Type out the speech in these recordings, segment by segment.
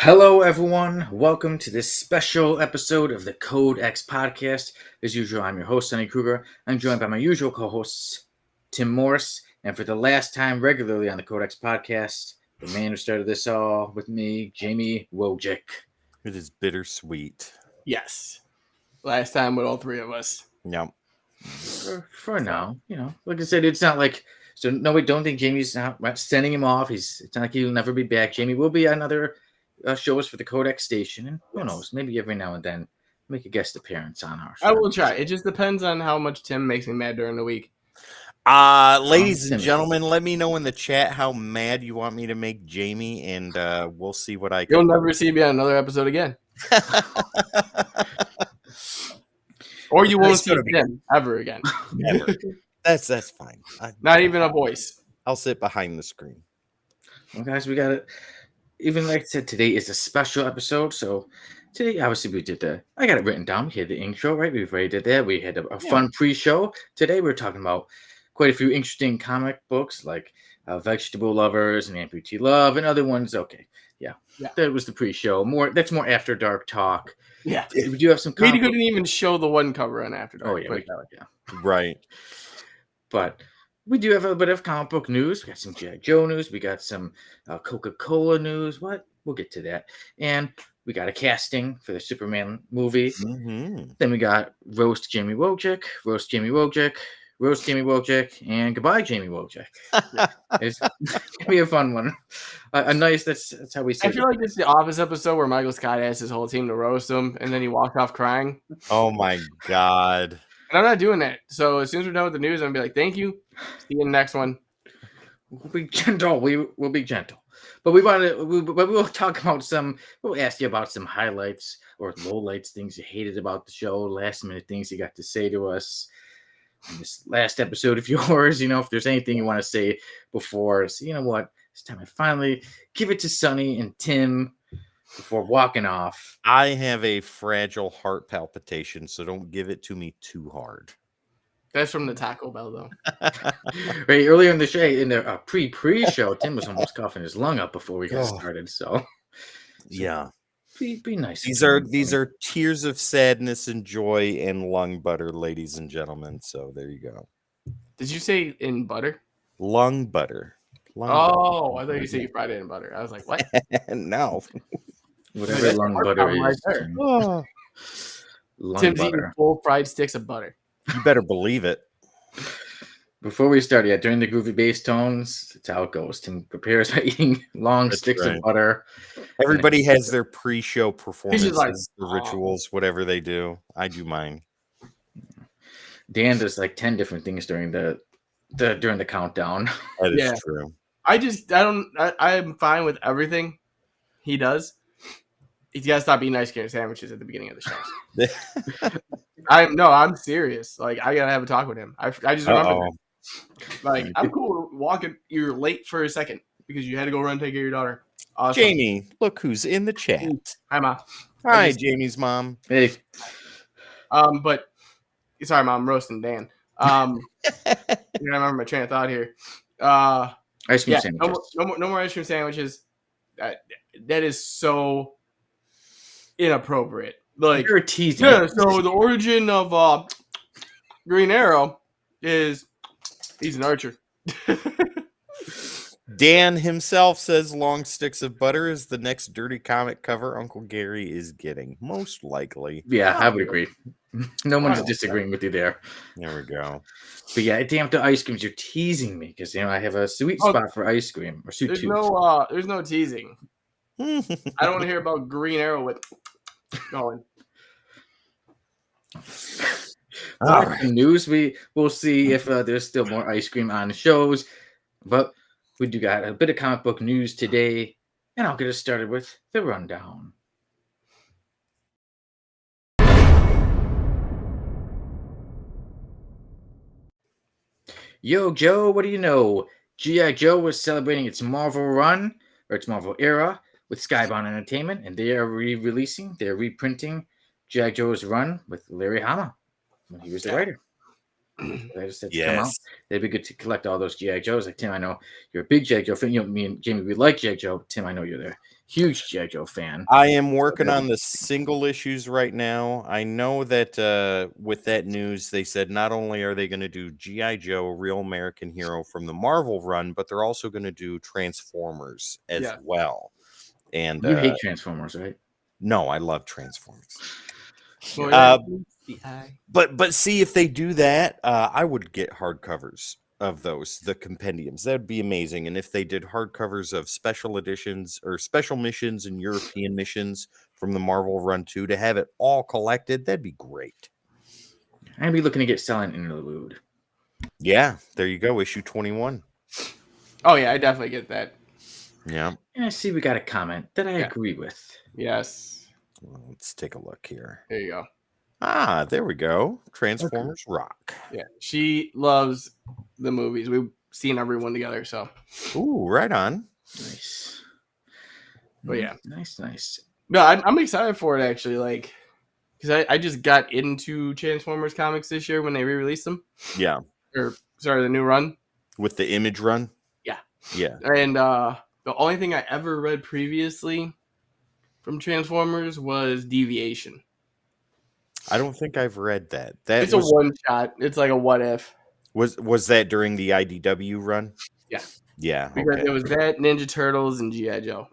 Hello, everyone. Welcome to this special episode of the CODEX podcast. As usual, I'm your host, Sonny Kruger. I'm joined by my usual co-hosts, Tim Morris, and for the last time regularly on the CODEX podcast, the man who started this all with me, Jamie Wojcik. It is bittersweet. Yes. Last time with all three of us. Yep. For now, like I said, it's not like no, we don't think Jamie's not sending him off. It's not like he'll never be back. Jamie will be on other shows for the Codex station, and who knows, maybe every now and then make a guest appearance on our show. I will try. It just depends on how much Tim makes me mad during the week. Ladies and gentlemen, let me know in the chat how mad you want me to make Jamie, and we'll see what I can. You'll never see me on another episode again. Or you won't see Tim ever again. Never. That's fine. Not even a voice. I'll sit behind the screen. Well, guys, we got it. Even like I said, today is a special episode. So today, obviously, I got it written down. We had the intro, right? We already did that. We had a fun pre-show. Today, we're talking about quite a few interesting comic books like Vegetable Lovers and Amputee Love and other ones. Okay. Yeah. That was the pre-show. That's more After Dark talk. Yeah. We do have some We couldn't even show the one cover on After Dark. Oh, yeah. Right. But we do have a bit of comic book news. We got some G.I. Joe news. We got some Coca-Cola news. We'll get to that. And we got a casting for the Superman movie. Mm-hmm. Then we got Roast Jamie Wojcik, Roast Jamie Wojcik, Roast Jamie Wojcik, and Goodbye Jamie Wojcik. It's going to be a fun one. That's how we say it. I feel like it's the Office episode where Michael Scott asked his whole team to roast him, and then he walked off crying. Oh, my God. And I'm not doing that. So as soon as we're done with the news, I'm going to be like, thank you. See you in the next one. We'll be gentle. We'll be gentle. But we'll talk about we'll ask you about some highlights or lowlights, things you hated about the show, last minute things you got to say to us in this last episode of yours. If there's anything you want to say before. So you know what? It's time to finally give it to Sonny and Tim before walking off. I have a fragile heart palpitation, so don't give it to me too hard. That's from the Taco Bell, though. Right, earlier in the show, in the pre-show, Tim was almost coughing his lung up before we got started. So yeah, be nice. These are tears of sadness and joy and lung butter, ladies and gentlemen. So there you go. Did you say in butter? Lung butter. I thought you said you fried it in butter. I was like, what? No. Whatever lung butter is. Right Tim's eating full fried sticks of butter. You better believe it. Before we start, during the groovy bass tones, that's how it goes. Tim prepares by eating long sticks of butter. Everybody has their pre-show performances, the rituals, whatever they do. I do mine. Dan does like 10 different things during the countdown. That is true. I'm fine with everything he does. He's got to stop eating ice cream sandwiches at the beginning of the shows. I'm serious. Like, I got to have a talk with him. I just remember that. Like, I'm cool walking. You're late for a second because you had to go run and take care of your daughter. Awesome. Jamie, look who's in the chat. Hi, Mom. Hi, Jamie's mom. Hey. But sorry, Mom, I'm roasting Dan. I remember my train of thought here. Ice cream sandwiches. No more ice cream sandwiches. That is so inappropriate. Like, you're teasing. Yeah, so the origin of Green Arrow is he's an archer. Dan himself says long sticks of butter is the next dirty comic cover Uncle Gary is getting. Most likely. Yeah, I would agree. No one's disagreeing with you there. There we go. But yeah, damn the ice creams, you're teasing me because I have a sweet spot for ice cream or sweet There's tooth. There's no teasing. I don't want to hear about Green Arrow with going. All right. News. We'll see if there's still more ice cream on the shows, but we do got a bit of comic book news today, and I'll get us started with the rundown. Yo, Joe, what do you know? G.I. Joe was celebrating its Marvel run, or its Marvel era, with Skybound Entertainment, and they are reprinting G.I. Joe's run with Larry Hama when he was the writer. That's come out. Yes. It'd be good to collect all those GI Joes. Like Tim, I know you're a big GI Joe fan. You know, me and Jamie, we like GI Joe. Tim, I know you're a huge GI Joe fan. I am working on the single issues right now. I know that with that news, they said not only are they going to do GI Joe, Real American Hero from the Marvel run, but they're also going to do Transformers as well. And you hate Transformers, right? No, I love Transformers. The But see, if they do that, I would get hardcovers of those, the compendiums. That'd be amazing. And if they did hardcovers of special editions or special missions and European missions from the Marvel run too, to have it all collected, that'd be great. I'd be looking to get Silent Interlude. Yeah, there you go. Issue 21. Oh yeah, I definitely get that. Yeah. And I see we got a comment that I agree with. Yes. Well, let's take a look here. There you go. Ah, there we go. Transformers rock. Yeah, she loves the movies. We've seen everyone together, so. Ooh, right on. Nice. But yeah, nice. No, I'm excited for it actually. Like, because I just got into Transformers comics this year when they re-released them. Yeah. Or sorry, the new run with the Image run. Yeah. Yeah. And the only thing I ever read previously from Transformers was Deviation. I don't think I've read that. It's a one shot. It's like a what if. Was that during the IDW run? Yeah. Yeah. Because it was that, Ninja Turtles, and G.I. Joe.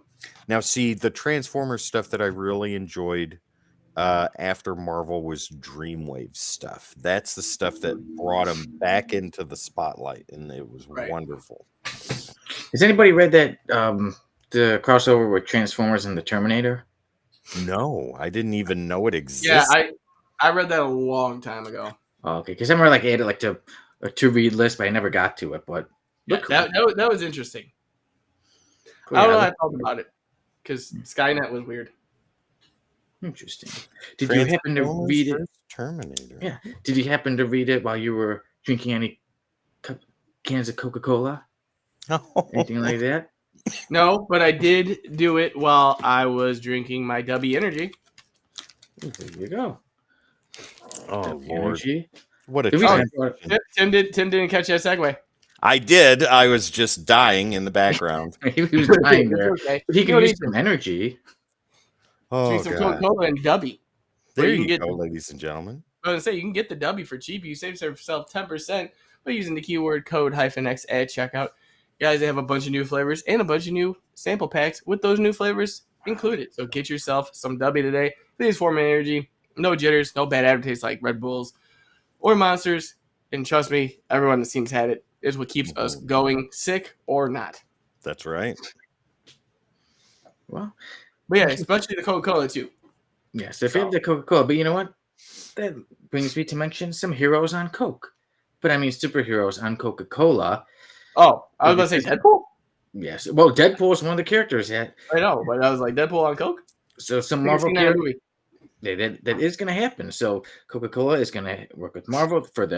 Now, see, the Transformers stuff that I really enjoyed after Marvel was Dreamwave stuff. That's the stuff that brought them back into the spotlight, and it was wonderful. Has anybody read that the crossover with Transformers and the Terminator? No, I didn't even know it existed. Yeah, I read that a long time ago. Oh, okay, because I remember like I had it like to a to read list, but I never got to it. But yeah, that was interesting. Cool, I don't know how I felt about it because Skynet was weird. Interesting. Did you happen to read it? Terminator. Yeah. Did you happen to read it while you were drinking any cans of Coca-Cola? Anything like that? No, but I did do it while I was drinking my W Energy. There you go. Oh W Lord! Energy. What a Tim didn't catch that segue. I did. I was just dying in the background. He was dying there. Okay. He could use some energy. Oh, drink some Coca-Cola and W. There you go, ladies and gentlemen. I was gonna say you can get the W for cheap. You save yourself 10% by using the keyword code -X at checkout. Guys, they have a bunch of new flavors and a bunch of new sample packs with those new flavors included. So get yourself some W today. Please form energy. No jitters, no bad aftertaste like Red Bulls or Monsters. And trust me, everyone that seems had it is what keeps us going, sick or not. That's right. Well, but yeah, especially the Coca-Cola too. Yes, if you have the Coca-Cola, but you know what? That brings me to mention some heroes on Coke. But I mean superheroes on Coca-Cola. Oh, I was going to say Deadpool? Yes. Well, Deadpool is one of the characters. I know, but I was like, Deadpool on Coke? So some Marvel characters. Yeah, that is going to happen. So Coca-Cola is going to work with Marvel and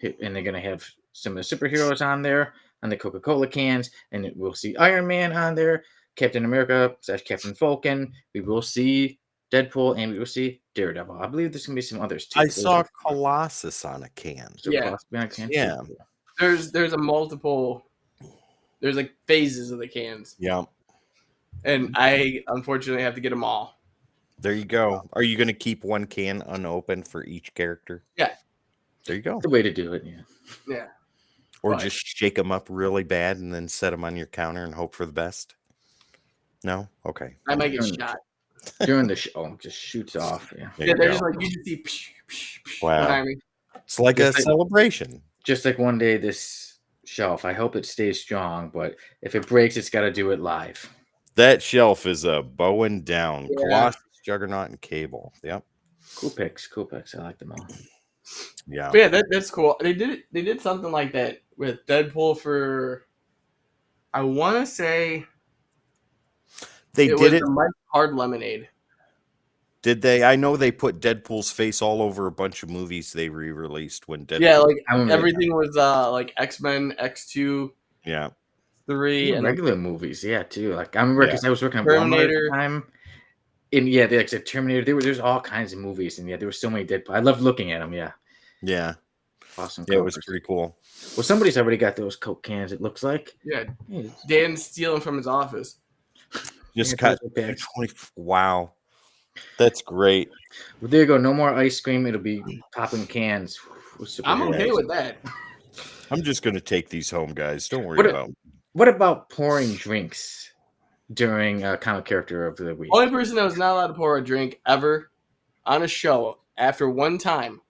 they're going to have some of the superheroes on there on the Coca-Cola cans, and we'll see Iron Man on there, Captain America / Captain Falcon. We will see Deadpool, and we will see Daredevil. I believe there's going to be some others too. I saw Colossus on a can. So yeah. Yeah. There's a multiple. There's like phases of the cans. Yeah. And I unfortunately have to get them all. There you go. Are you going to keep one can unopened for each character? Yeah. There you go. That's the way to do it. Yeah. Yeah. Or just shake them up really bad and then set them on your counter and hope for the best. No? Okay. I might get shot. During the show, just shoots off. Yeah. Yeah, they're just like, you just see. Wow. Behind me. It's like a celebration. Just like one day this shelf. I hope it stays strong, but if it breaks, it's got to do it live. That shelf is a bowing down. Yeah. Colossus, Juggernaut, and Cable. Yep. Cool picks. I like them all. Yeah. But yeah, that's cool. They did something like that with Deadpool for, I want to say they did it. The Mike Hard Lemonade. Did they? I know they put Deadpool's face all over a bunch of movies they re-released when Deadpool. Yeah, like everything was like X-Men, X2, yeah, 3, even and regular movies. Yeah, too. Like I remember because I was working at Walmart at the time. And yeah, they like said Terminator. There's all kinds of movies, and yeah, there were so many Deadpool. I loved looking at them. Yeah. Yeah. Awesome Yeah, it was covers. pretty cool. Well, somebody's already got those Coke cans. It looks like. Yeah, Hey, Dan's stealing from his office. Just Yeah, cut those are packs. 20. Wow, that's great. Well, there you go. No more ice cream. It'll be popping cans. I'm okay with that. I'm just gonna take these home, guys. Don't worry What, about. what about pouring drinks during comic character of the week? Only person that was not allowed to pour a drink ever on a show after one time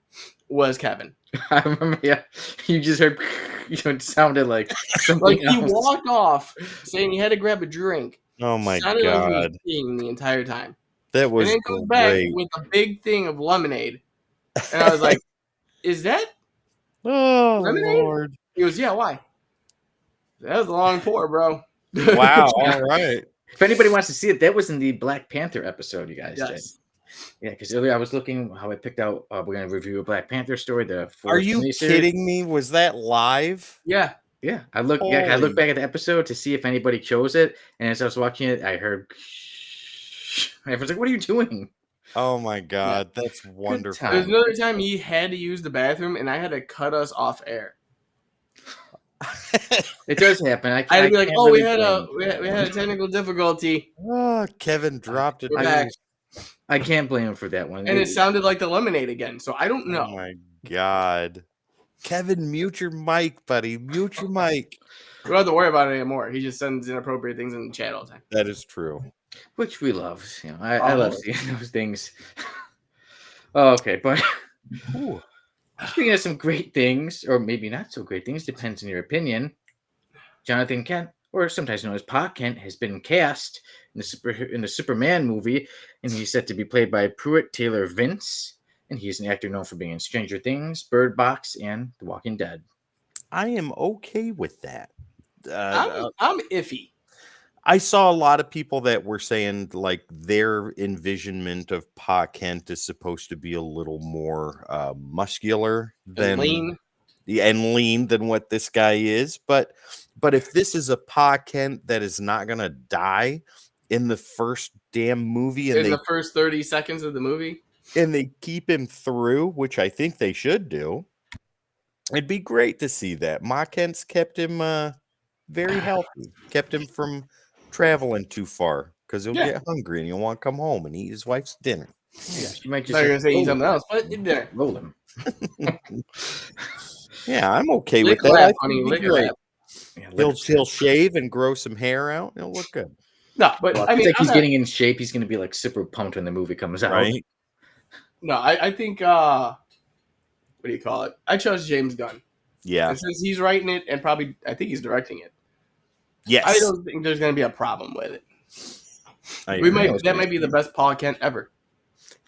was Kevin. I remember, yeah, you just heard, it sounded like something Like he else. walked off saying he had to grab a drink. Oh my Sounded like he was god, peeing the entire time. that And was then comes back great. with a big thing of lemonade. And I was like, is that Oh lemonade? Lord! He goes, yeah, why? That was a long pour, bro. Wow. All right. If anybody wants to see it, that was in the Black Panther episode, you guys. Yes. Yeah, because earlier I was looking how I picked out. We're going to review a Black Panther story. The Are fourth you miniseries. kidding me? Was that live? Yeah. Yeah, I looked Holy- back at the episode to see if anybody chose it, and as I was watching it, I heard. Everyone's like, "What are you doing?" Oh my god, that's wonderful. There's another time he had to use the bathroom and I had to cut us off air. It does happen. I had to be like, can't oh, we really had blame a technical difficulty. Oh, Kevin dropped it. We're back. I can't blame him for that one. And it sounded like the lemonade again. So I don't know. Oh my god. Kevin, mute your mic, buddy. Mute your mic. We don't have to worry about it anymore. He just sends inappropriate things in the chat all the time. That is true. Which we love. You know, I love seeing those things. Okay, but speaking of some great things, or maybe not so great things, depends on your opinion. Jonathan Kent, or sometimes known as Pa Kent, has been cast in the Superman movie, and he's set to be played by Pruitt Taylor Vince. And he's an actor known for being in Stranger Things, Bird Box, and The Walking Dead. I am okay with that. I'm iffy. I saw a lot of people that were saying like their envisionment of Pa Kent is supposed to be a little more muscular than lean. And lean than what this guy is. But if this is a Pa Kent that is not gonna die in the first damn movie In the first 30 seconds of the movie, and they keep him through, which I think they should do, it'd be great to see that. Ma Kent's kept him very healthy, kept him from traveling too far because he'll get hungry and he'll want to come home and eat his wife's dinner. Yeah, you might just I'm going to say eat something else, but in there. roll him. Yeah, I'm okay Lick with that. lap, I think honey, it'd be lick great. lap. Yeah, He'll shave and grow some hair out. It'll look good, No, but well, I mean, like he's I'm not- getting in shape. He's going to be like super pumped when the movie comes out. right? no, I think, what do you call it? I trust James Gunn. Yeah. And since he's writing it and probably, I think he's directing it. Yes. I don't think there's going to be a problem with it. I We agree. might that might be the best Pa Kent ever.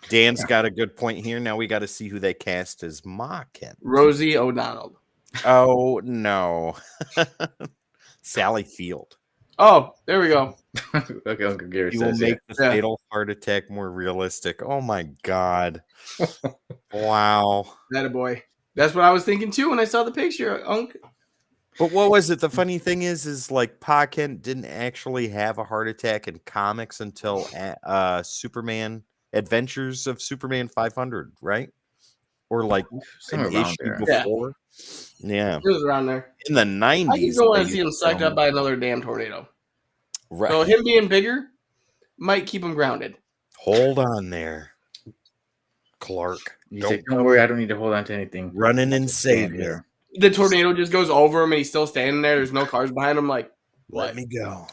Dan's got a good point here. Now we got to see who they cast as Ma Kent. Rosie O'Donnell. Oh no, Sally Field. Oh, there we go. Okay, Uncle Gary He will says make the Yeah. fatal heart attack more realistic. Oh my god! Wow. That a boy. That's what I was thinking too when I saw the picture, Unc. But what was it? The funny thing is like Pa Kent didn't actually have a heart attack in comics until Superman Adventures of Superman 500, right? Or like somewhere an around issue there. before. Yeah. It was around there. In the I 90s. just don't want they to see him used sucked to up by another damn tornado. Right. So him being bigger might keep him grounded. Hold on there, Clark. He's like, don't worry, I don't need to hold on to anything. Running and Just stand saving here. The tornado just goes over him and he's still standing there. There's no cars behind him. Like, Let me go.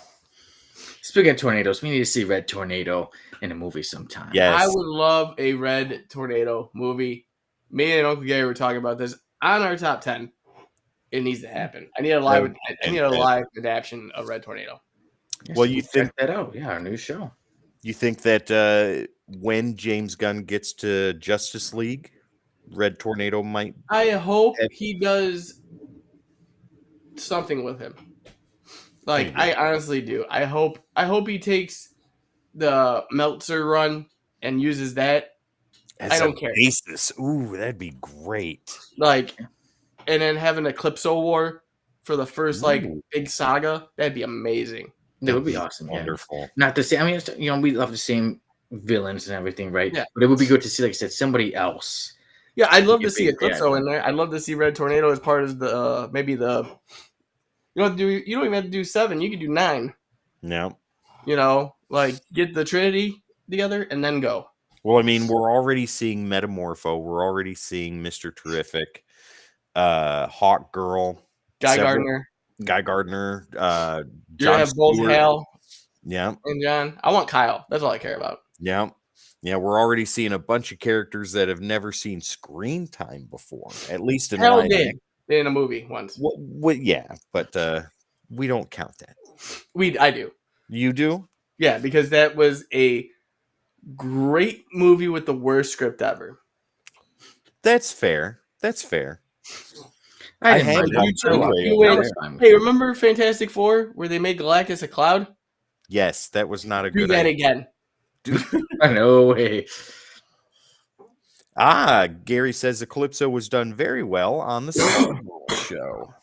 Speaking of tornadoes, we need to see Red Tornado in a movie sometime. Yes. I would love a Red Tornado movie. Me and Uncle Gary were talking about this on our top 10. It needs to happen. I need a live adaptation of Red Tornado. Yes, Well, we'll you check think that out? Yeah, our new show. You think that when James Gunn gets to Justice League, Red Tornado might? I hope he does something with him. Like, I honestly do. I hope he takes the Meltzer run and uses that. As I don't a care. basis. Ooh, that'd be great. Like, and then have an Eclipso War for the first like Ooh. big saga. That'd be amazing. That would be awesome. Yeah. Wonderful. Not the same. I mean, we love the same villains and everything, right? Yeah. But it would be good to see, like I said, somebody else Yeah, I'd love to could see be bad, Eclipso but- in there. I'd love to see Red Tornado as part of the maybe the. You don't even have to do 7. You could do 9. No. Like get the Trinity together and then go. Well, I mean, we're already seeing Metamorpho. We're already seeing Mr. Terrific, Hawk Girl, Guy several- Gardner. Guy Gardner, You're gonna John have both Stewart. Hal Yeah, and John. I want Kyle. That's all I care about. yeah, yeah. We're already seeing a bunch of characters that have never seen screen time before, at least in Hal live did action. in a movie once. Yeah, but we don't count that. I do. You do? Yeah, because that was a great movie with the worst script ever. That's fair. That's fair. I I didn't had mind it that. on I Blu-ray liked over it. there. I was fine with Hey, it. remember Fantastic Four where they made Galactus a cloud? Yes, that was not a Do good that idea. again. No way. Gary says Eclipso was done very well on the Star Wars show.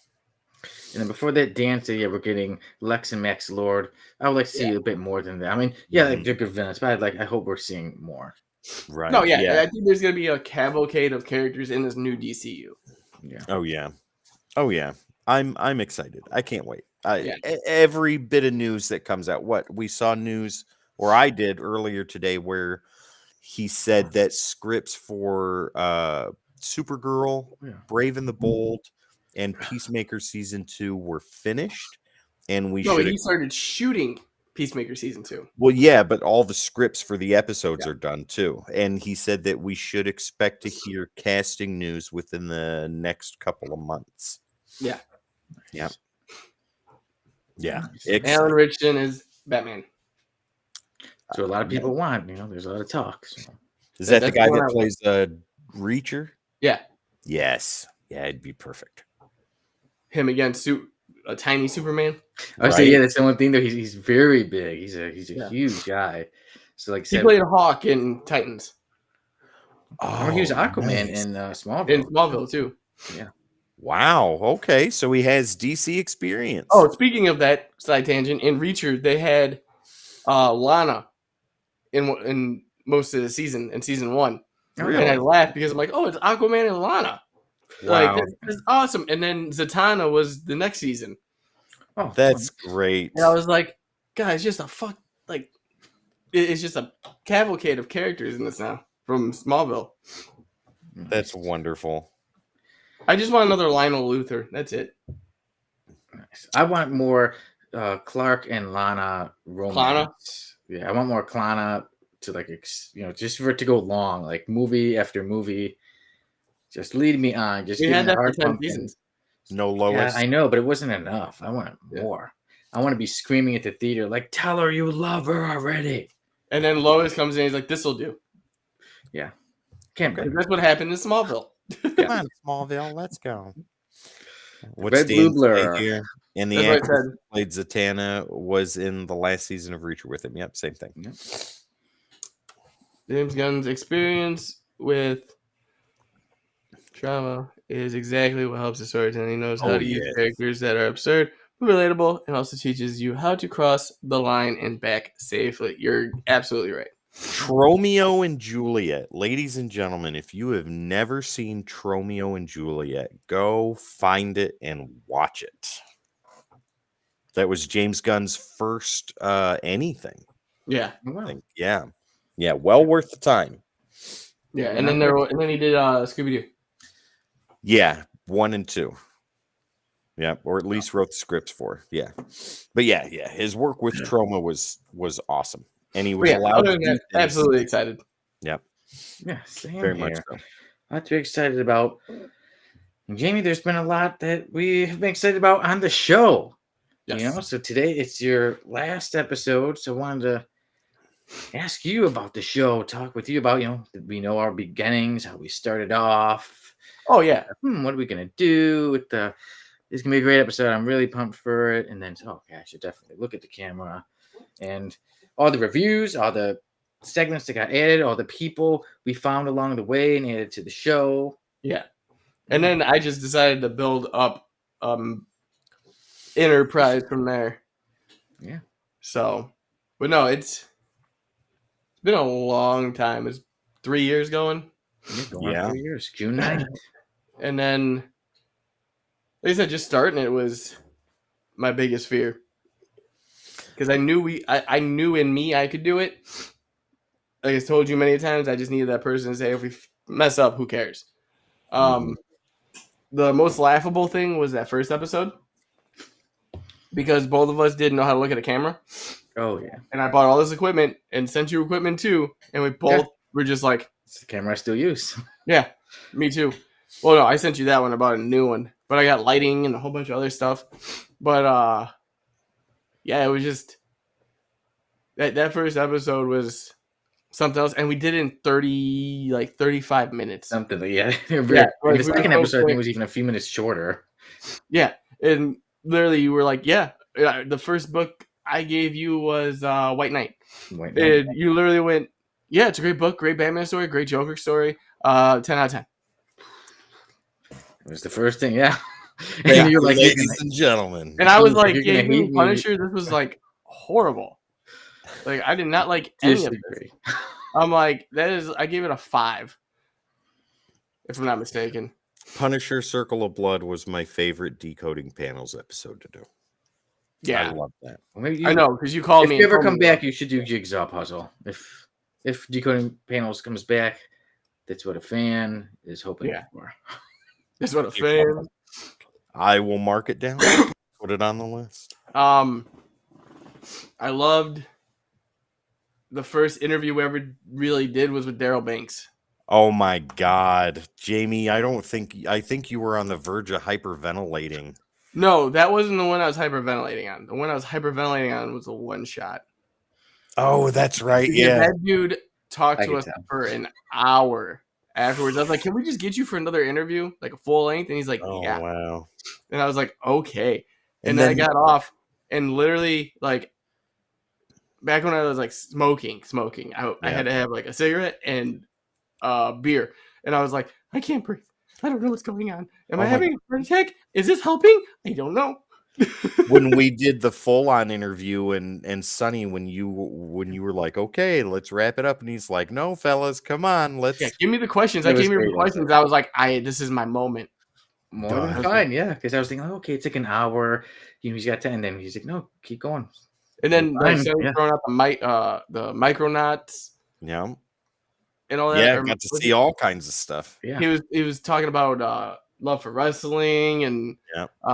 And then before that dance, yeah, we're getting Lex and Max Lord. I would like to see a bit more than that. I mean, yeah, like, they're good villains, but I hope we're seeing more. Right. No, yeah, I think there's gonna be a cavalcade of characters in this new DCU. Yeah. Oh yeah. Oh yeah. I'm excited. I can't wait. Yeah. Every bit of news that comes out. What we saw news, or I did earlier today, where he said that scripts for Supergirl, Yeah. Brave and the Bold, and Peacemaker season 2 were finished, and we No, should. he started shooting Peacemaker season 2. Well, yeah, but all the scripts for the episodes are done too. And he said that we should expect to hear casting news within the next couple of months. Yeah. Yeah. Yeah. Alan Richardson is Batman. So a lot of people want, there's a lot of talk. So. Is that the That's guy the one that I plays Reacher? Yeah. Yes. Yeah, it'd be perfect. Him against a tiny Superman. I would say, yeah, that's the one thing though. He's very big. He's a huge guy. So like I He said, played Hawk in Titans. or he was Aquaman nice. in Smallville. In Smallville too. Yeah. Wow. Okay. So he has DC experience. Oh, speaking of that side tangent, in Reacher they had Lana in most of the season in season 1. Really? And I laughed because I'm like, oh, it's Aquaman and Lana. Wow. Like that's awesome. And then Zatanna was the next season. Oh, That's great. And I was like, guys, just it's just a cavalcade of characters in this now from Smallville. That's wonderful. I just want another Lionel Luthor. That's it. nice. I want more Clark and Lana romance. Yeah, I want more Klana to just for it to go long, like movie after movie. Just lead me on. Just We give had me that for heart 10 pumping. seasons. No Yeah, Lois. I know, but it wasn't enough. I want Yeah. more. I want to be screaming at the theater like, "Tell her you love her already." And then Lois comes in. He's like, "This will do." Can't Okay. That's what happened in Smallville. Come on, Smallville, let's go. What's Red, blue, Dan blur. say here? And the That's what I actress said. who played Zatanna was in the last season of Reacher with him. Yep, same thing. Yep. James Gunn's experience with trauma is exactly what helps the storytelling. He knows how Oh, to use yes. characters that are absurd but relatable, and also teaches you how to cross the line and back safely. You're absolutely right. Tromeo and Juliet. Ladies and gentlemen, if you have never seen Tromeo and Juliet, go find it and watch it. That was James Gunn's first anything. Yeah, Oh, wow. I think. Yeah. Yeah, well worth the time. yeah. Yeah, And then he did Scooby Doo. Yeah, 1 and 2. Yeah, or at least wrote the scripts for. Yeah. But yeah, his work with Troma was awesome. And he was allowed to do things. Absolutely excited. Yep. Yeah, same Very here. much so. A lot to be excited about. And Jamie, there's been a lot that we have been excited about on the show. Yes. So today it's your last episode. So I wanted to ask you about the show, talk with you about, we know our beginnings, how we started off. Oh yeah. What are we gonna do with the? It's gonna be a great episode. I'm really pumped for it. And then, I should definitely look at the camera and all the reviews, all the segments that got added, all the people we found along the way and added to the show. Yeah. And then I just decided to build up Enterprise from there. Yeah. So, but no, it's been a long time. It's 3 years going. Yeah, going Yeah. on 3 years. June 9th. And then, like I said, just starting it was my biggest fear. Because I knew in me I could do it. Like I told you many times, I just needed that person to say, if we mess up, who cares? The most laughable thing was that first episode. Because both of us didn't know how to look at a camera. Oh, yeah. And I bought all this equipment and sent you equipment too. And we both were just like, It's the camera I still use. yeah, me too. Well, no, I sent you that one. I bought a new one. But I got lighting and a whole bunch of other stuff. But, yeah, it was just... That first episode was something else. And we did it in 35 minutes. Something, yeah. Yeah, And like, the second episode, I think, was even a few minutes shorter. Yeah. And literally, you were like, yeah. The first book I gave you was White Knight. White Knight. And you literally went, yeah, it's a great book, great Batman story, great Joker story. 10 out of 10. It was the first thing, yeah. Yeah, And you're like, ladies and gentlemen. And I was like, you're yeah, gonna you hate me. Punisher, this was like horrible. Like, I did not like any of it. I'm like, I gave it a 5. If I'm not mistaken. Punisher Circle of Blood was my favorite decoding panels episode to do. Yeah. I love that. Well, maybe I know, because you called if me. you ever come back, you should do Jigsaw Puzzle. If Decoding Panels comes back, that's what a fan is hoping for. That's what a fan. I will mark it down. Put it on the list. I loved the first interview we ever really did was with Daryl Banks. Oh my God, Jamie! I think you were on the verge of hyperventilating. No, that wasn't the one I was hyperventilating on. The one I was hyperventilating on was a one shot. Oh, that's right. Because yeah, that dude talked to us for an hour afterwards. I was like, "Can we just get you for another interview, like a full length?" And he's like, oh, "Yeah." Wow. And I was like, "Okay." And And then I then- got off, and literally, like, back when I was like smoking, I had to have like a cigarette and beer, and I was like, "I can't breathe. I don't know what's going on. Am I having a heart attack? Is this helping? I don't know." When we did the full-on interview, and Sonny, when you were like, "Okay, let's wrap it up," and he's like, "No, fellas, come on, let's." Yeah, give me the questions. It I was gave you the great, questions. I was like, this is my moment. More than fine, yeah. Because I was thinking, okay, it's like an hour. He's got 10, and then he's like, no, keep going. And then like Fine, throwing out the micronauts Yeah, and all that. yeah, got to see all kinds of stuff. Yeah. He was talking about love for wrestling and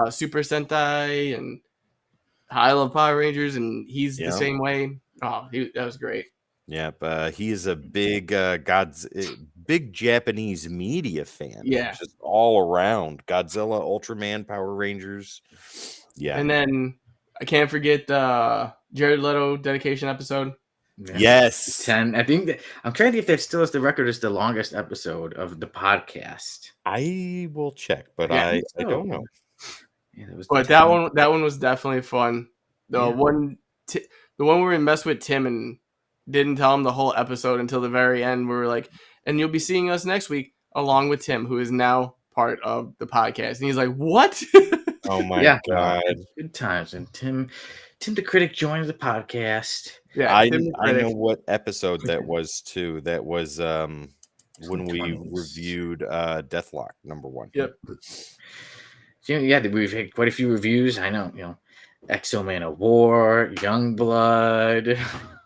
Super Sentai and how I love Power Rangers, and he's the same way. Oh, that was great. Yep, he is a big big Japanese media fan. Yeah, just all around. Godzilla, Ultraman, Power Rangers. Yeah, and then I can't forget Jared Leto dedication episode. Yeah. Yes, 10. I think I'm trying to see if that still is the record as the longest episode of the podcast. I will check, but Yeah, I don't know. Yeah, that was. But that one was definitely fun. The one where we messed with Tim and didn't tell him the whole episode until the very end. We were like, and you'll be seeing us next week along with Tim, who is now part of the podcast. And he's like, what? Oh my God. Good times. And Tim the Critic joined the podcast. Yeah, I know what episode that was too. That was when we reviewed Deathlock #1. Yep. Yeah, we've had quite a few reviews. I know, Exo-Man of War, Youngblood.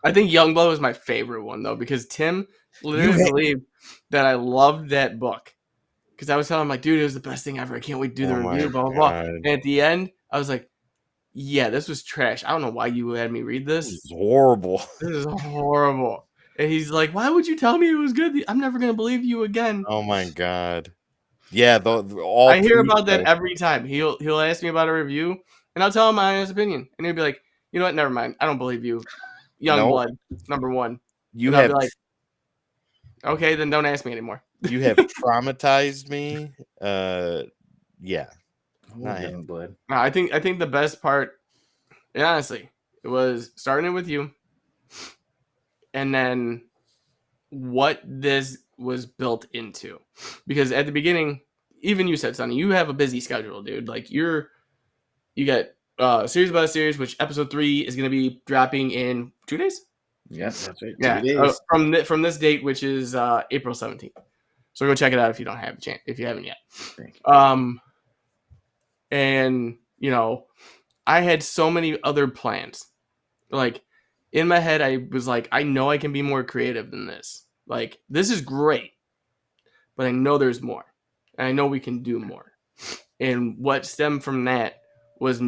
I think Youngblood was my favorite one though, because Tim literally believed that I loved that book. Because I was telling him, like, dude, it was the best thing ever. I can't wait to do the review, blah, blah, blah. And at the end, I was like, yeah, this was trash. I don't know why you had me read this. This is horrible. This is horrible. And he's like, why would you tell me it was good? I'm never going to believe you again. Oh my God. Yeah, I hear about that every time. He'll ask me about a review, and I'll tell him my honest opinion. And he'll be like, you know what? Never mind. I don't believe you. Youngblood, #1. You and have I'll be like, okay, then don't ask me anymore. You have traumatized me. Yeah. Youngblood. No, I think the best part, and honestly, it was starting it with you, and then what this was built into. Because at the beginning, even you said, Sonny, you have a busy schedule, dude. Like you got series by series, which episode 3 is going to be dropping in 2 days. Yeah, that's right. 2 Yeah, days. from this date, which is April 17th. So go check it out if you don't have a chance, if you haven't yet. Thank you. And you know, I had so many other plans. Like in my head, I was like, I know I can be more creative than this. Like this is great, but I know there's more, and I know we can do more. And what stemmed from that was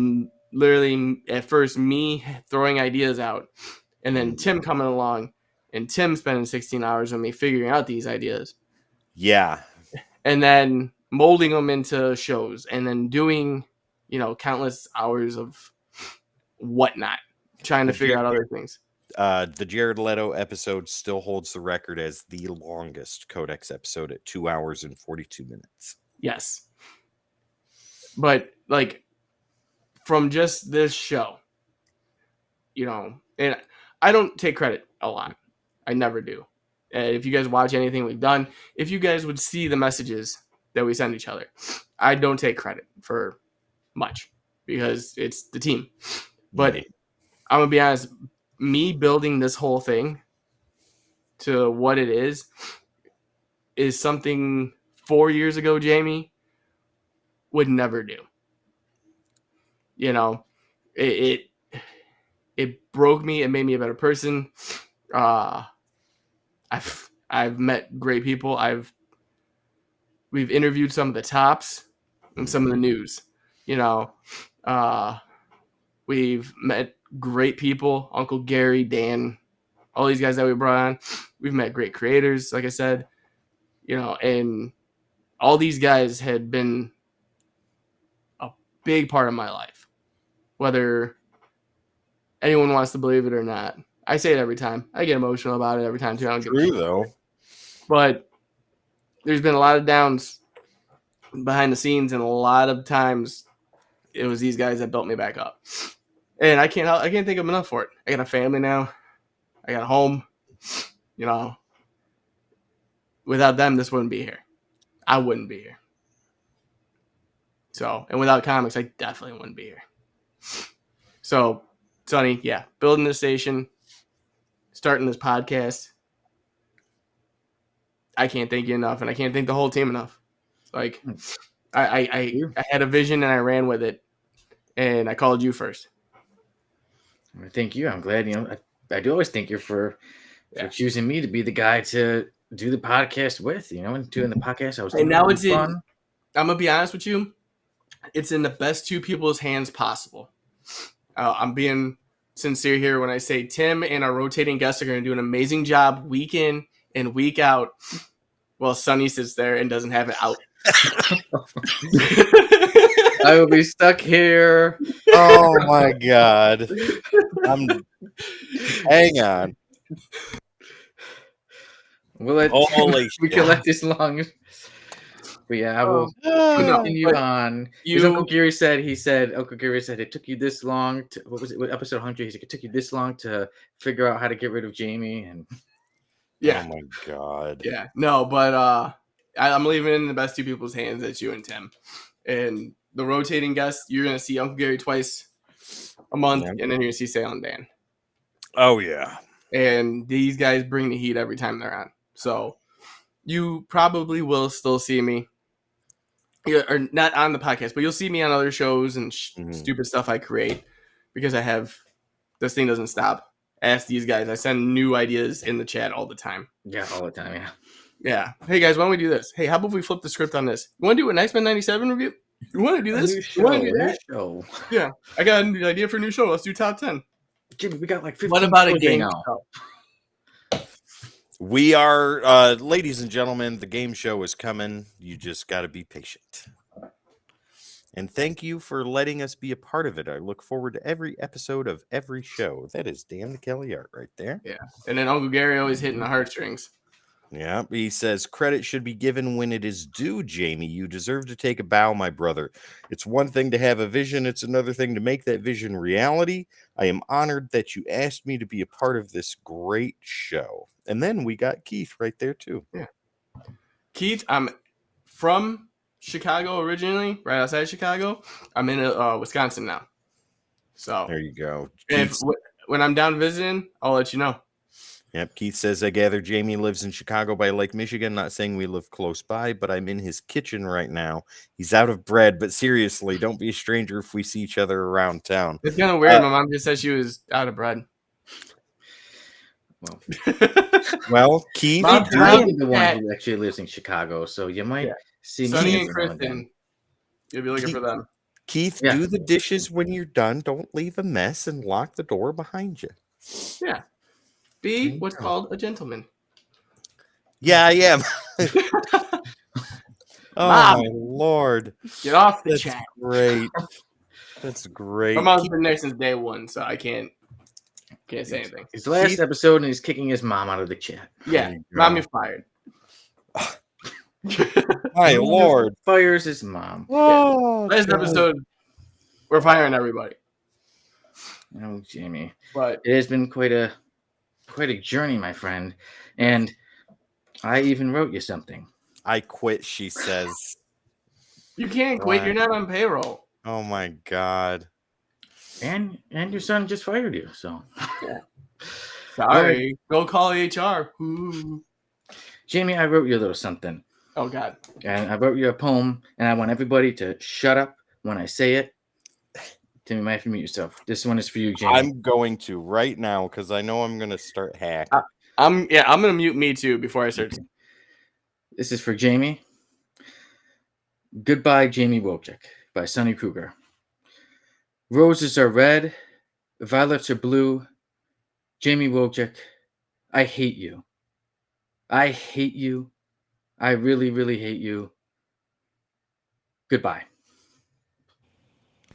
literally at first me throwing ideas out, and then Tim coming along, and Tim spending 16 hours with me figuring out these ideas. Yeah. And then molding them into shows, and then doing, you know, countless hours of whatnot, trying to figure out other things. The Jared Leto episode still holds the record as the longest Codex episode at 2 hours and 42 minutes. Yes. But like from just this show, you know, and I don't take credit a lot. I never do. If you guys watch anything we've done, if you guys would see the messages that we send each other, I don't take credit for much because it's the team. But I'm going to be honest, me building this whole thing to what it is something 4 years ago, Jamie would never do. You know, it broke me. It made me a better person. I've met great people. We've interviewed some of the tops and some of the news. You know, we've met great people. Uncle Gary, Dan, all these guys that we brought on. We've met great creators, like I said. You know, and all these guys had been a big part of my life, whether anyone wants to believe it or not. I say it every time. I get emotional about it every time too. I don't give a shit. True though. But there's been a lot of downs behind the scenes, and a lot of times it was these guys that built me back up. And I can't think of enough for it. I got a family now. I got a home. You know, without them, this wouldn't be here. I wouldn't be here. So, and without comics, I definitely wouldn't be here. So, Sonny, yeah, building this station, starting this podcast. I can't thank you enough, and I can't thank the whole team enough. Like, I had a vision and I ran with it, and I called you first. Thank you. I'm glad. You know, I do always thank you for choosing me to be the guy to do the podcast with. You know, and doing the podcast, I was. And now it's fun. I'm gonna be honest with you. It's in the best two people's hands possible. I'm being sincere here when I say Tim and our rotating guests are going to do an amazing job week in and week out, while Sonny sits there and doesn't have it out. I will be stuck here. Oh my god! Hang on. We can let this long. But yeah, I will continue on. Uncle Gary said it took you this long. What was it? What episode 100? He said it took you this long to figure out how to get rid of Jamie. And yeah, oh my god. Yeah, no, but I'm leaving it in the best two people's hands. That's you and Tim. And the rotating guests, you're gonna see Uncle Gary twice a month, and then you're gonna see Salem Dan. Oh yeah. And these guys bring the heat every time they're on. So you probably will still see me. Or not on the podcast, but you'll see me on other shows and stupid stuff I create because this thing doesn't stop. Ask these guys. I send new ideas in the chat all the time. Yeah, all the time. Yeah. Hey guys, why don't we do this? Hey, how about we flip the script on this? You want to do an X-Men 97 review? You want to do this? You want to do that? Show. Yeah. I got an idea for a new show. Let's do top 10. Jimmy, we got like 15. What about a game show? We are, ladies and gentlemen, the game show is coming. You just got to be patient. And thank you for letting us be a part of it. I look forward to every episode of every show. That is Dan the Kelly art right there. Yeah. And then Uncle Gary always hitting the heartstrings. Yeah. He says, credit should be given when it is due, Jamie. You deserve to take a bow, my brother. It's one thing to have a vision. It's another thing to make that vision reality. I am honored that you asked me to be a part of this great show. And then we got Keith right there, too. Yeah. Keith, I'm from Chicago originally, right outside Chicago. I'm in Wisconsin now. So there you go. When I'm down visiting, I'll let you know. Yep. Keith says, I gather Jamie lives in Chicago by Lake Michigan. Not saying we live close by, but I'm in his kitchen right now. He's out of bread, but seriously, don't be a stranger if we see each other around town. It's kind of weird. My mom just said she was out of bread. Well, Keith, Mom, I am the one who actually lives in Chicago, so you might see me Sonny and every now and then. Kristen, you'll be looking for them. Keith, Yeah. do the dishes when you're done. Don't leave a mess and lock the door behind you. Yeah. Be what's called a gentleman. Yeah, I am. Oh, Mom, my Lord. get off the That's chat. great. That's great. My mom's been there since day one, so I can't say anything. His last episode, and he's kicking his mom out of the chat. Yeah, mom, you're fired. My Lord. Fires his mom. Oh, last episode, we're firing everybody. Oh, Jamie. But it has been quite a journey, my friend. And I even wrote you something. I quit, she says. You can't quit. You're not on payroll. Oh, my God. And your son just fired you, so. Yeah. Sorry. Go call HR. Ooh. Jamie, I wrote you a little something. Oh, God. And I wrote you a poem, and I want everybody to shut up when I say it. Tim, you might have to mute yourself. This one is for you, Jamie. I'm going to right now because I know I'm going to start hacking. I'm going to mute me, too, before I start. This is for Jamie. Goodbye, Jamie Wojcik by Sonny Kruger. Roses are red, violets are blue. Jamie Wojcik, I hate you. I hate you. I really, really hate you. Goodbye.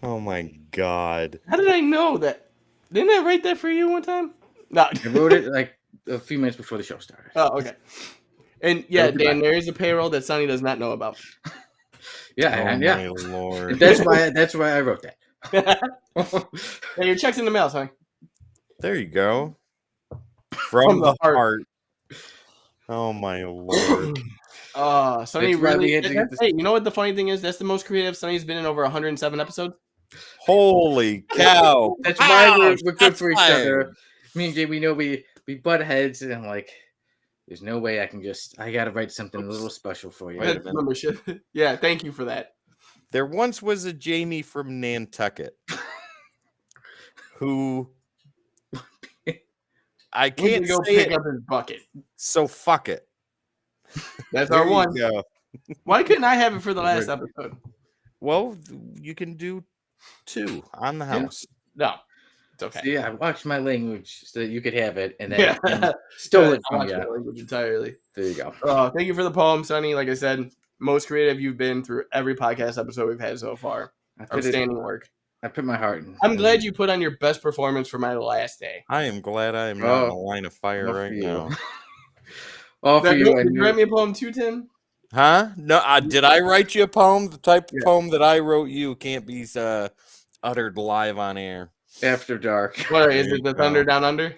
Oh my God. How did I know that? Didn't I write that for you one time? No. I wrote it like a few minutes before the show started. Oh, okay. And yeah, Dan, there is a payroll that Sonny does not know about. Yeah, oh my Lord. That's why I wrote that. Hey, your check's in the mail, Sonny. There you go. From the heart. Oh my Lord. Sonny really. Hey, you know what the funny thing is? That's the most creative Sonny's been in over 107 episodes. Holy cow! That's why we're good for each other. Me and Jay, we know we butt heads, and I'm like, there's no way I gotta write something a little special for you. Membership. Yeah, thank you for that. There once was a Jamie from Nantucket who I can't go say pick it, up his bucket. so fuck it. That's our one. Go. Why couldn't I have it for the last episode? Well, you can do 2 on the house. No, it's okay. See, I watched my language so that you could have it, and then stole it from you. Language entirely. There you go. Thank you for the poem, Sonny. Like I said, most creative you've been through every podcast episode we've had so far. Outstanding work. I put my heart in. I'm glad you put on your best performance for my last day. I am glad I am not in a line of fire right now. All for you. Did you write me a poem too, Tim? Huh? No, did I write you a poem? The type of poem that I wrote you can't be uttered live on air. After dark. What is it? The Thunder Down Under?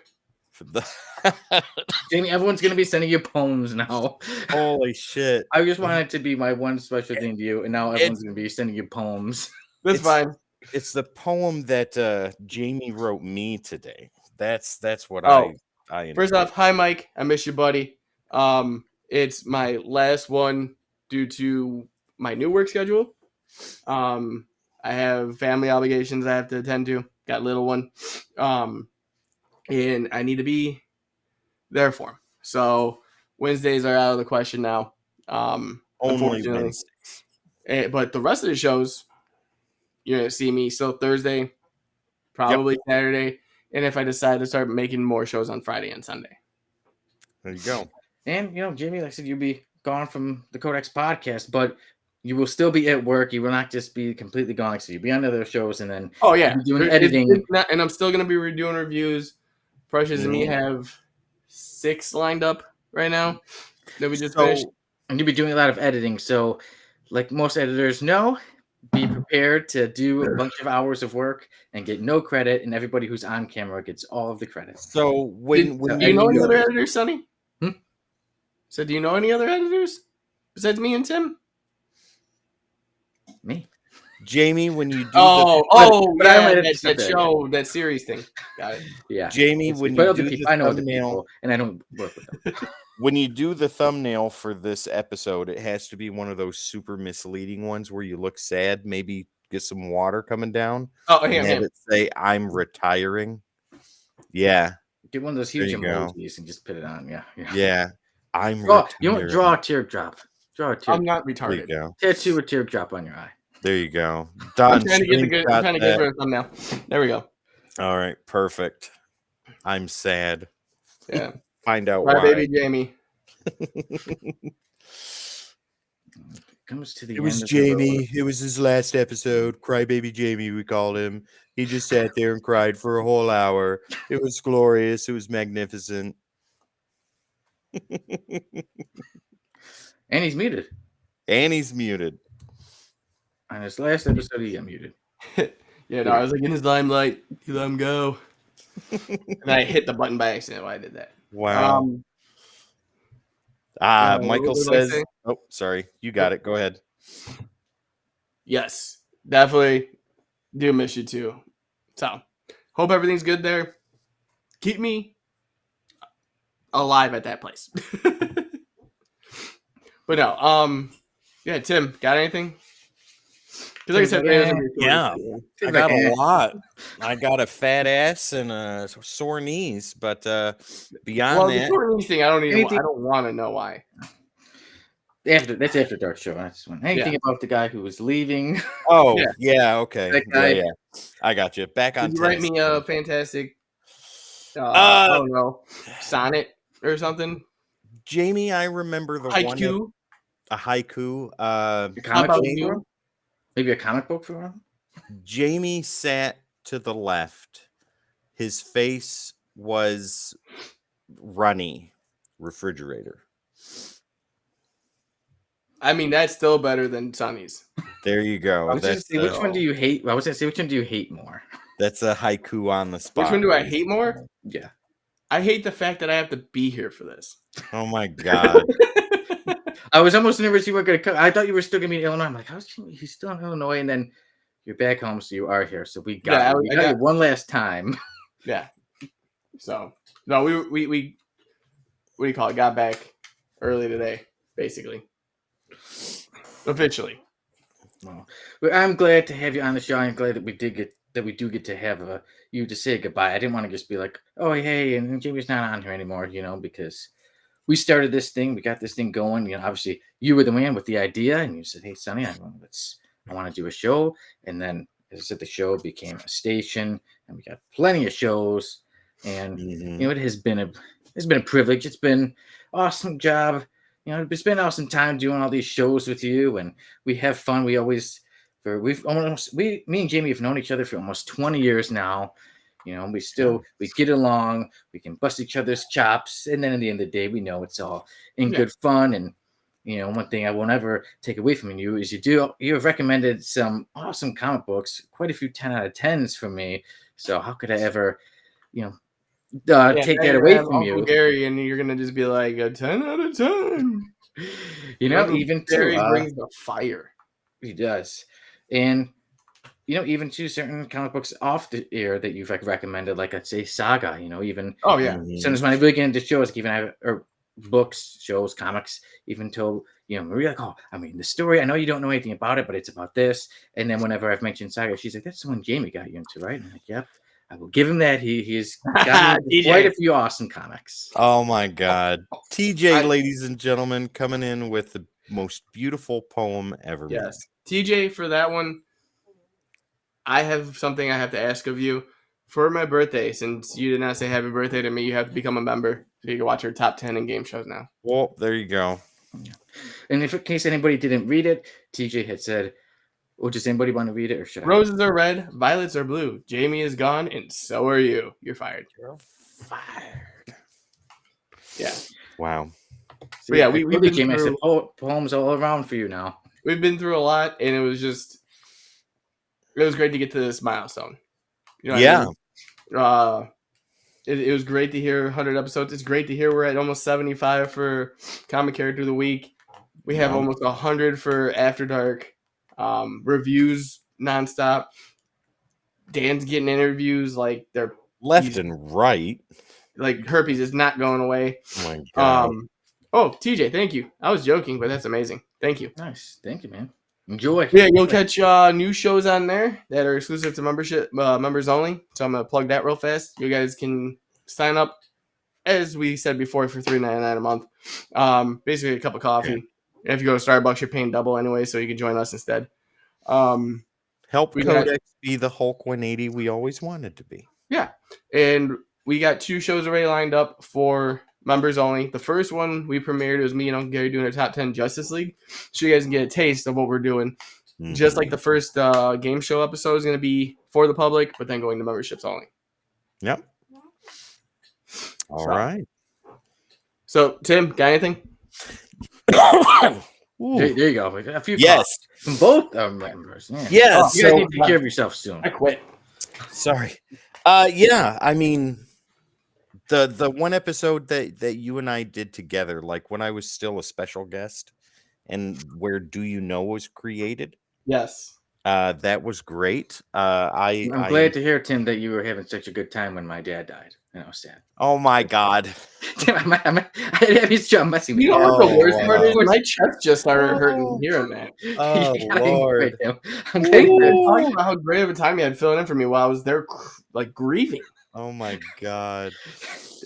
Jamie, everyone's gonna be sending you poems now. Holy shit! I just wanted it to be my one special thing to you, and now everyone's gonna be sending you poems. That's fine. It's the poem that Jamie wrote me today. That's what I first off, hi Mike, I miss you, buddy. It's my last one due to my new work schedule. I have family obligations I have to attend to. Got a little one. And I need to be there for him. So Wednesdays are out of the question now. Only Wednesdays. But the rest of the shows, you're going to see me still Thursday, probably Saturday. And if I decide to start making more shows on Friday and Sunday. There you go. And, Jamie, like I said, you'll be gone from the CODEX podcast, but you will still be at work. You will not just be completely gone. Like, so you'll be on other shows and then doing editing. And I'm still going to be doing reviews. Precious and me have 6 lined up right now that we just finished. And you'll be doing a lot of editing. So, like most editors know, be prepared to do a bunch of hours of work and get no credit, and everybody who's on camera gets all of the credit. So do you know any other editors, Sonny? So do you know any other editors besides me and Tim? Me. Jamie, when you do that show, that series thing. Got it. Yeah, Jamie, when you do the I know other thumbnail, people, and I don't work with them. when you do the thumbnail for this episode, it has to be one of those super misleading ones where you look sad. Maybe get some water coming down. Oh, and have it say, "I'm retiring." Yeah. Get one of those huge emojis and just put it on. Yeah. I'm draw, retiring. draw a teardrop. Draw a teardrop. I'm not retarded. There you go. Tattoo a teardrop on your eye. There you go. I'm trying to get a thumbnail. There we go. All right, perfect. I'm sad. Yeah. Find out why. Baby Jamie. Comes to the it was Jamie. It was his last episode. Crybaby Jamie, we called him. He just sat there and cried for a whole hour. It was glorious. It was magnificent. And he's muted. On his last episode, he got muted. Yeah, no, I was like in his limelight. You let him go. And I hit the button by accident while I did that. Wow. Michael says, oh, sorry. You got it. Go ahead. Yes, definitely do miss you too. So, hope everything's good there. Keep me alive at that place. But no, yeah, Tim, got anything? Because like I said, yeah, I got a lot. I got a fat ass and sore knees, but beyond that, the sore knees thing, I don't want to know why. That's after dark show. That's one. Anything about the guy who was leaving? Oh yeah, okay, that guy. Yeah, I got you. Back on. Did you write me a fantastic? I don't know, sonnet or something. Jamie, I remember the haiku. One. A haiku. Maybe a comic book for him. Jamie sat to the left. His face was runny refrigerator. I mean, that's still better than Sonny's. There you go. Which one do you hate? I was going to say, which one do you hate more? That's a haiku on the spot. Which one do I hate more? Yeah. I hate the fact that I have to be here for this. Oh, my God. I was almost nervous you were going to come. I thought you were still going to be in Illinois. I'm like, he's still in Illinois? And then you're back home, so you are here. So we got you one last time. Yeah. So, no, we what do you call it? Got back early today, basically. Officially. Well, I'm glad to have you on the show. I'm glad that we do get to have you to say goodbye. I didn't want to just be like, oh, hey, and Jamie's not on here anymore, because we started this thing. We got this thing going. Obviously, you were the man with the idea, and you said, hey, Sonny, I want to do a show. And then, as I said, the show became a station, and we got plenty of shows. And, it has been a privilege. It's been an awesome job. It's been an awesome time doing all these shows with you, and we have fun. Me and Jamie have known each other for almost 20 years now. We get along, we can bust each other's chops, and then at the end of the day, we know it's all in good fun. And one thing I won't ever take away from you is you have recommended some awesome comic books, quite a few 10 out of 10s for me. So how could I ever, take that away from you, Gary? And you're gonna just be like a 10 out of 10. Even Gary brings the fire. He does, and even to certain comic books off the air that you've recommended, like I'd say Saga. Even sometimes when I really get into shows, or books, shows, comics, even till Maria, the story. I know you don't know anything about it, but it's about this. And then whenever I've mentioned Saga, she's like, "That's the one Jamie got you into, right?" And I'm like, "Yep." I will give him that. He's got quite a few awesome comics. Oh my God. TJ, ladies and gentlemen, coming in with the most beautiful poem ever. Yes. TJ, for that one, I have something I have to ask of you. For my birthday, since you did not say happy birthday to me, you have to become a member so you can watch our top 10 in game shows now. Well, there you go. Yeah. And if in case anybody didn't read it, TJ had said, does anybody want to read it, or should I? Roses are red, violets are blue. Jamie is gone, and so are you. You're fired. You're fired. Yeah. Wow. So yeah, we've been Jamie, I said, poems all around for you now. We've been through a lot, and it was great to get to this milestone. Yeah. It was great to hear 100 episodes. It's great to hear we're at almost 75 for Comic Character of the Week. We have almost 100 for After Dark. Reviews nonstop. Dan's getting interviews like left and right. Like herpes is not going away. Oh my god. Oh, TJ, thank you. I was joking, but that's amazing. Thank you. Nice. Thank you, man. Enjoy. Yeah, you'll catch new shows on there that are exclusive to membership members only. So I'm gonna plug that real fast. You guys can sign up, as we said before, for $3.99 a month. Basically a cup of coffee. And if you go to Starbucks, you're paying double anyway, so you can join us instead. Help we CODEX be the Hulk 180 we always wanted to be. Yeah, and we got 2 shows already lined up for members only. The first one we premiered, it was me and Uncle Gary doing a top 10 Justice League, so you guys can get a taste of what we're doing. Mm-hmm. Just like the first game show episode is going to be for the public, but then going to memberships only. Yep. All right. So, Tim, got anything? There you go. A few yes. From both members. Yeah. Yes. You guys need to take care of yourself soon. I quit. Sorry. Yeah, I mean, the one episode that you and I did together, like when I was still a special guest, and where Do You Know was created. Yes. That was great. I'm glad to hear, Tim, that you were having such a good time when my dad died. And I was sad. Oh my god. I'm messing with you. You know what the worst part is? My chest just started hurting hearing that. Oh Lord. I'm talking about how great of a time you had filling in for me while I was there, like grieving. Oh my god.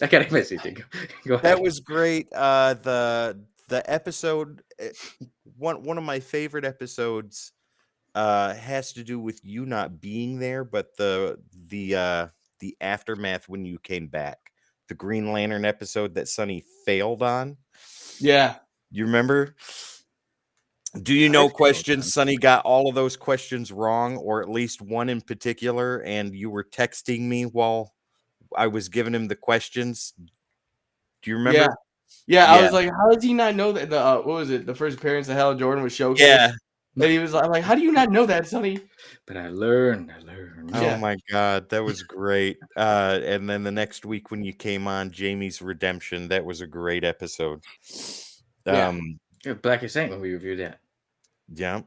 I gotta miss you. Go ahead. That was great. The episode, one of my favorite episodes, has to do with you not being there, but the aftermath when you came back. The Green Lantern episode that Sonny failed on. Yeah. You remember? Do you know questions? Sonny got all of those questions wrong, or at least one in particular, and you were texting me while I was giving him the questions. Do you remember? Yeah. I was like, how does he not know that what was it? The first appearance of Hal Jordan was showcased. Yeah. And he was like, how do you not know that, Sonny? But I learned. Oh my god, that was great. And then the next week when you came on, Jamie's Redemption, that was a great episode. Black is Saint when we reviewed that. Yeah.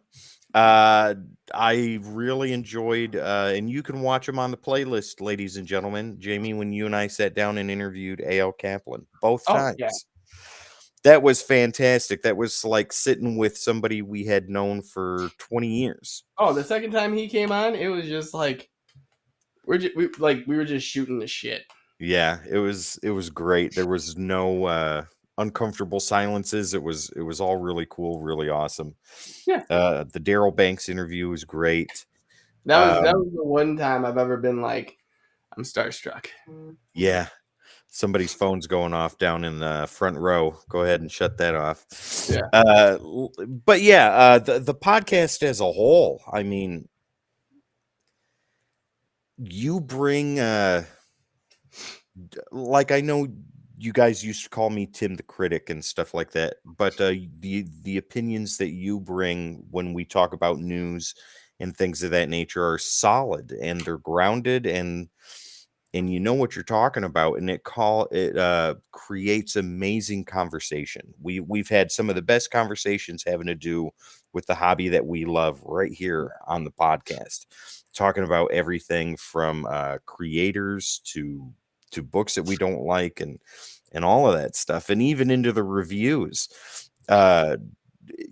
I really enjoyed, and you can watch them on the playlist, ladies and gentlemen. Jamie, when you and I sat down and interviewed A.L. Kaplan, both times. Yeah. That was fantastic. That was like sitting with somebody we had known for 20 years. Oh, the second time he came on, it was just like we were just shooting the shit. Yeah, it was great. There was no uncomfortable silences. It was all really cool, really awesome. Yeah. The Daryl Banks interview was great. That was the one time I've ever been like, I'm starstruck. Yeah. Somebody's phone's going off down in the front row. Go ahead and shut that off. Yeah. But yeah, the podcast as a whole, I mean, you bring like, I know you guys used to call me Tim the Critic and stuff like that, but the opinions that you bring when we talk about news and things of that nature are solid, and they're grounded, and you know what you're talking about, and it creates amazing conversation. We've had some of the best conversations having to do with the hobby that we love right here on the podcast, talking about everything from creators to books that we don't like, and all of that stuff, and even into the reviews.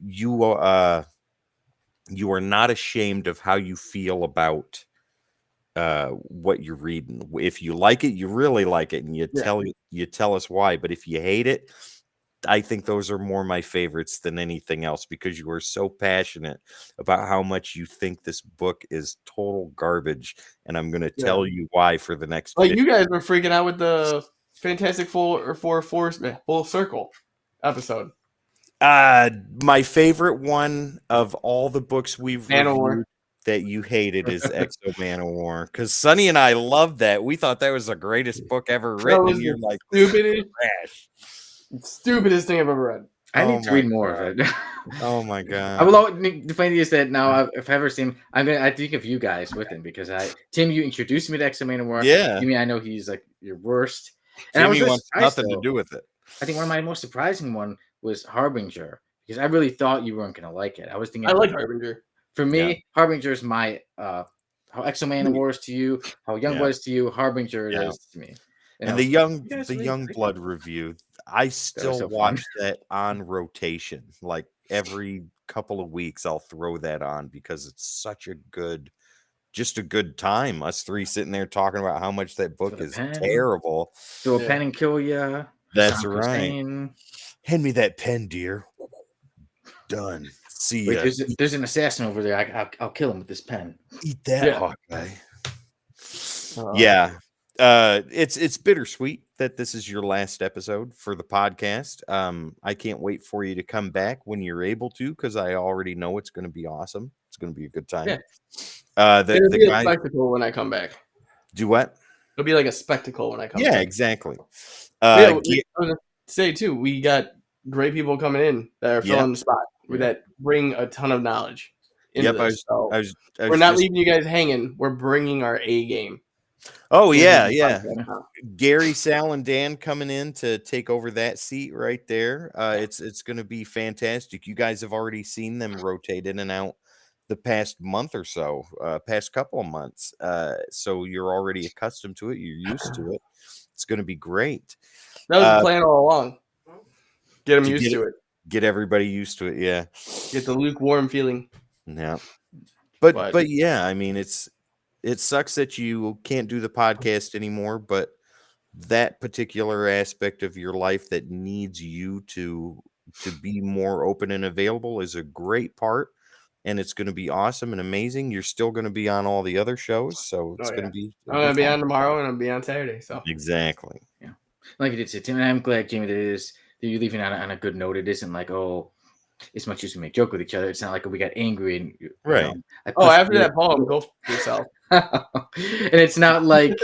You are not ashamed of how you feel about what you're reading. If you like it, you really like it, and you tell us why. But if you hate it, I think those are more my favorites than anything else, because you are so passionate about how much you think this book is total garbage, and I'm going to tell you why for the next. Like you guys were freaking out with the Fantastic Four Full Circle episode. My favorite one of all the books we've reviewed that you hated is Exo Man of War, because Sonny and I loved that. We thought that was the greatest book ever written. And you're like, stupidest thing I've ever read. I need to read more of it. Oh my god! I will. The funny is that now, if I ever see him, I think of you guys with him, because Tim, you introduced me to Exo Man of War. Yeah, Jimmy, I know he's like your worst. And Jimmy wants nothing to do with it. I think one of my most surprising one was Harbinger, because I really thought you weren't going to like it. I was thinking I like Harbinger. For me, Yeah. Harbinger is my how Exo-Man was to you, how Young Yeah. was to you, Harbinger Yeah. is to me. And I the was like, "You guys really young like blood it?" review, I That was still so fun. watch that on rotation. Like every couple of weeks, I'll throw that on because it's such a good, just a good time. Us three sitting there talking about how much that book With a is pen, terrible. throw a Yeah. pen and kill ya. That's Hassan right. Hussein. Hand me that pen, dear. Done. See Wait, ya. there's an assassin over there. I'll kill him with this pen. Eat that, Yeah. Hawkeye. Uh, Yeah. It's bittersweet that this is your last episode for the podcast. I can't wait for you to come back when you're able to, because I already know it's going to be awesome. It's going to be a good time. Yeah. The It'll be a guy spectacle when I come back. do what? It'll be like a spectacle when I come Yeah, back. exactly. Yeah, I Ge- was gonna say too, we got great people coming in that are Yeah. filling the spot Yeah. that bring a ton of knowledge into Yep, this. So I was we're not just leaving you guys hanging. We're bringing our A game. Oh into yeah, the yeah. podcast now. Gary, Sal, and Dan coming in to take over that seat right there. It's going to be fantastic. You guys have already seen them rotate in and out the past month or so, past couple of months. So you're already accustomed to it. You're used to it. It's going to be great. That was the Uh, plan all along. Get them to used get to it. get everybody used to it. Yeah, Get the lukewarm feeling. yeah. But But yeah, I mean, it sucks that you can't do the podcast anymore, but that particular aspect of your life that needs you to be more open and available is a great part, and it's going to be awesome and amazing. You're still going to be on all the other shows, so it's oh going yeah, to be I'm gonna be fun. on tomorrow and I'm gonna be on Saturday. So Exactly. Yeah, like you did say, Tim, and I'm glad, Jamie, that you're leaving on a good note. It isn't like, oh, as much as we make joke with each other, it's not like we got angry and Right. I oh, pushed after you. that poem, go f- yourself. And it's not like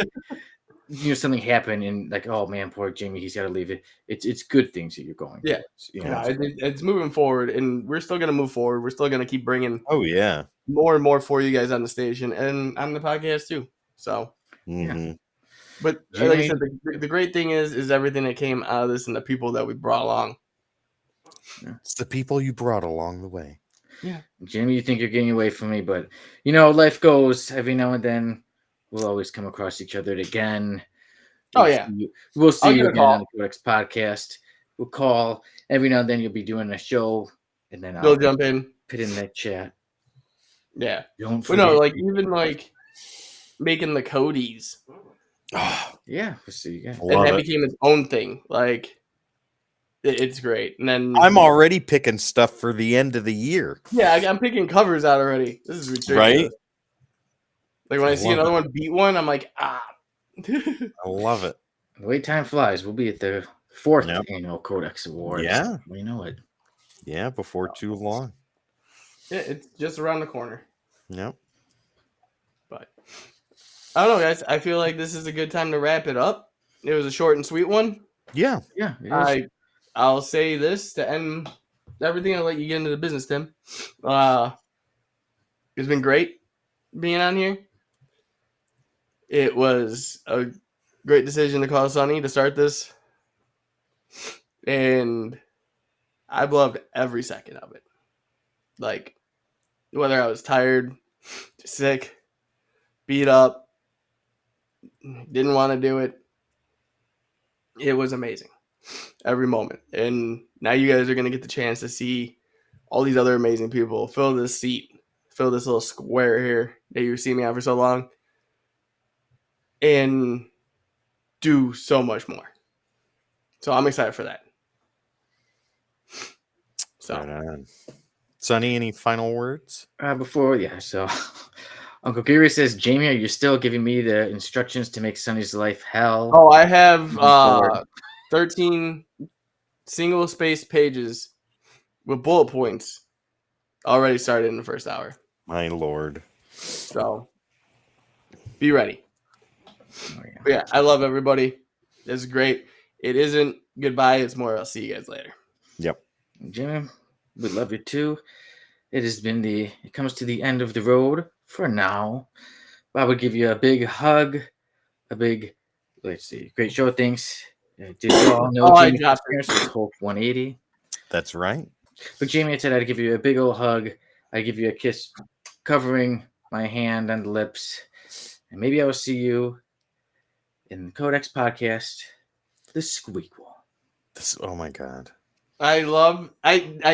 something happened and like, oh man, poor Jamie, he's got to leave it. It's good things that you're going. Yeah. towards, you Yeah, know. it's moving forward, and we're still gonna move forward. We're still gonna keep bringing Oh yeah. more and more for you guys on the station and on the podcast too. So, Mhm. but like I Jamie, said, the great thing is everything that came out of this and the people that we brought along. It's the people you brought along the way. Yeah. Jamie, you think you're getting away from me, but life goes. Every now and then, we'll always come across each other again. Oh yeah. We'll see I'll you get a again on call. the CODEX podcast. We'll call every now and then. You'll be doing a show, and then They'll I'll jump in. put in that chat. Yeah. Don't But forget. no, like even like making the Codes, Oh, Yeah, we'll see you guys. and love that it. became its own thing. Like it's great. And then I'm already picking stuff for the end of the year. yeah, I'm picking covers out already. This is ridiculous. Right? Like when I I see love another it. one beat one, I'm like, ah. I love it. The way time flies, we'll be at the 4th Yep. annual CODEX Awards. Yeah. We know it. Yeah, before too long. Yeah, it's just around the corner. Yep. But I don't know, guys. I feel like this is a good time to wrap it up. It was a short and sweet one. Yeah. Yeah, it is. I'll say this to end everything. I'll let you get into the business, Tim. It's been great being on here. It was a great decision to call Sonny to start this, and I've loved every second of it. Like whether I was tired, sick, beat up, didn't want to do it. It was amazing. Every moment. And now you guys are going to get the chance to see all these other amazing people fill this seat, fill this little square here that you've seen me out for so long, and do so much more. So I'm excited for that. So Right on. Sonny, any final words? So Uncle Gary says, Jamie, are you still giving me the instructions to make Sonny's life hell? Oh, I have Moving forward. 13 single spaced pages with bullet points already started in the first hour. My lord. So be ready. Oh, yeah. But yeah, I love everybody. It's great. It isn't goodbye. It's more I'll see you guys later. Yep. Jimmy, we love you too. It comes to the end of the road for now. I would give you a big hug, let's see, great show. Thanks. Did you all know I Jamie's dropped experience was Hope 180? That's right. But Jamie, I said I'd give you a big old hug. I'd give you a kiss covering my hand on the lips. And maybe I will see you in the Codex podcast, the Squeakquel. Oh my God. I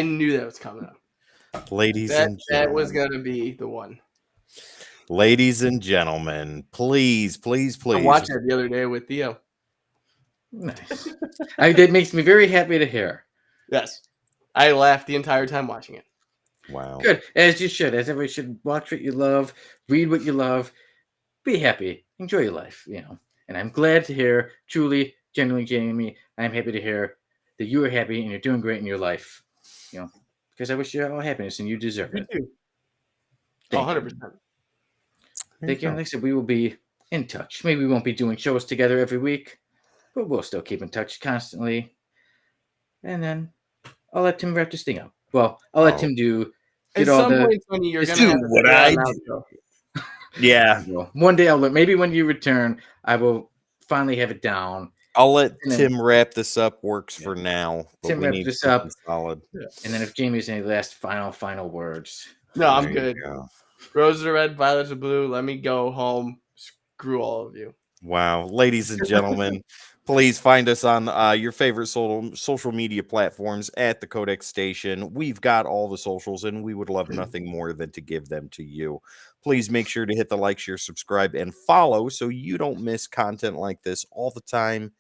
knew that was coming up. Ladies That and that was gentlemen. gonna be the one. Ladies and gentlemen, please, please, I please. watched it the other day with Theo. Nice. That makes me very happy to hear. Yes. I laughed the entire time watching it. Wow. Good, as you should. As everybody should watch what you love, read what you love, be happy, enjoy your life, And I'm glad to hear, truly, genuinely, Jamie, I'm happy to hear that you are happy and you're doing great in your life, because I wish you all happiness and you deserve Me it. too. Thank you. 100%. Thank you. And like I said, we will be in touch. Maybe we won't be doing shows together every week, but we'll still keep in touch constantly. And then I'll let Tim wrap this thing up. Well, I'll let Tim At some point, Tony, you're just gonna do have to what figure out I an do. outro. Yeah. One day maybe when you return, I will finally have it down. I'll let And then- Tim wrap this up. Works for now. But Tim we wrap need this something up. solid. And then if Jamie has any last final words. No, I'm There you good. go. Roses are red, violets are blue. Let me go home. Screw all of you. Wow. Ladies and gentlemen, please find us on your favorite social media platforms at the Codex Station. We've got all the socials, and we would love nothing more than to give them to you. Please make sure to hit the like, share, subscribe, and follow so you don't miss content like this all the time,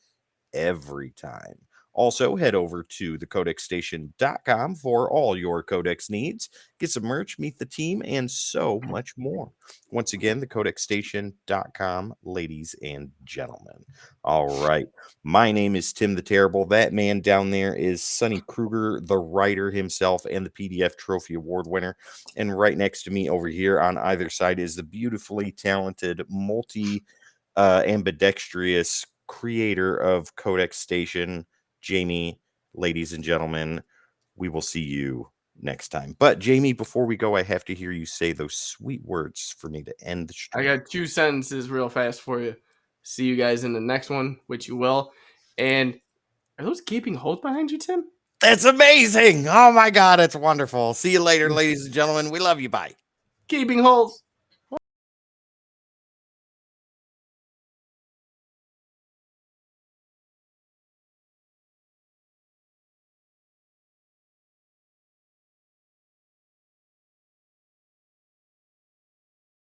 every time. Also, head over to thecodexstation.com for all your Codex needs. Get some merch, meet the team, and so much more. Once again, thecodexstation.com, ladies and gentlemen. All right. My name is Tim the Terrible. That man down there is Sonny Kruger, the writer himself and the PDF Trophy Award winner. And right next to me over here on either side is the beautifully talented, ambidextrous creator of Codex Station, Jamie. Ladies and gentlemen, we will see you next time. But Jamie, before we go, I have to hear you say those sweet words for me to end the I stream. got 2 sentences real fast for you. See you guys in the next one, which you will. And are those gaping holes behind you, Tim? That's amazing. Oh my God, it's wonderful. See you later, ladies and gentlemen. We love you. Bye. Gaping holes.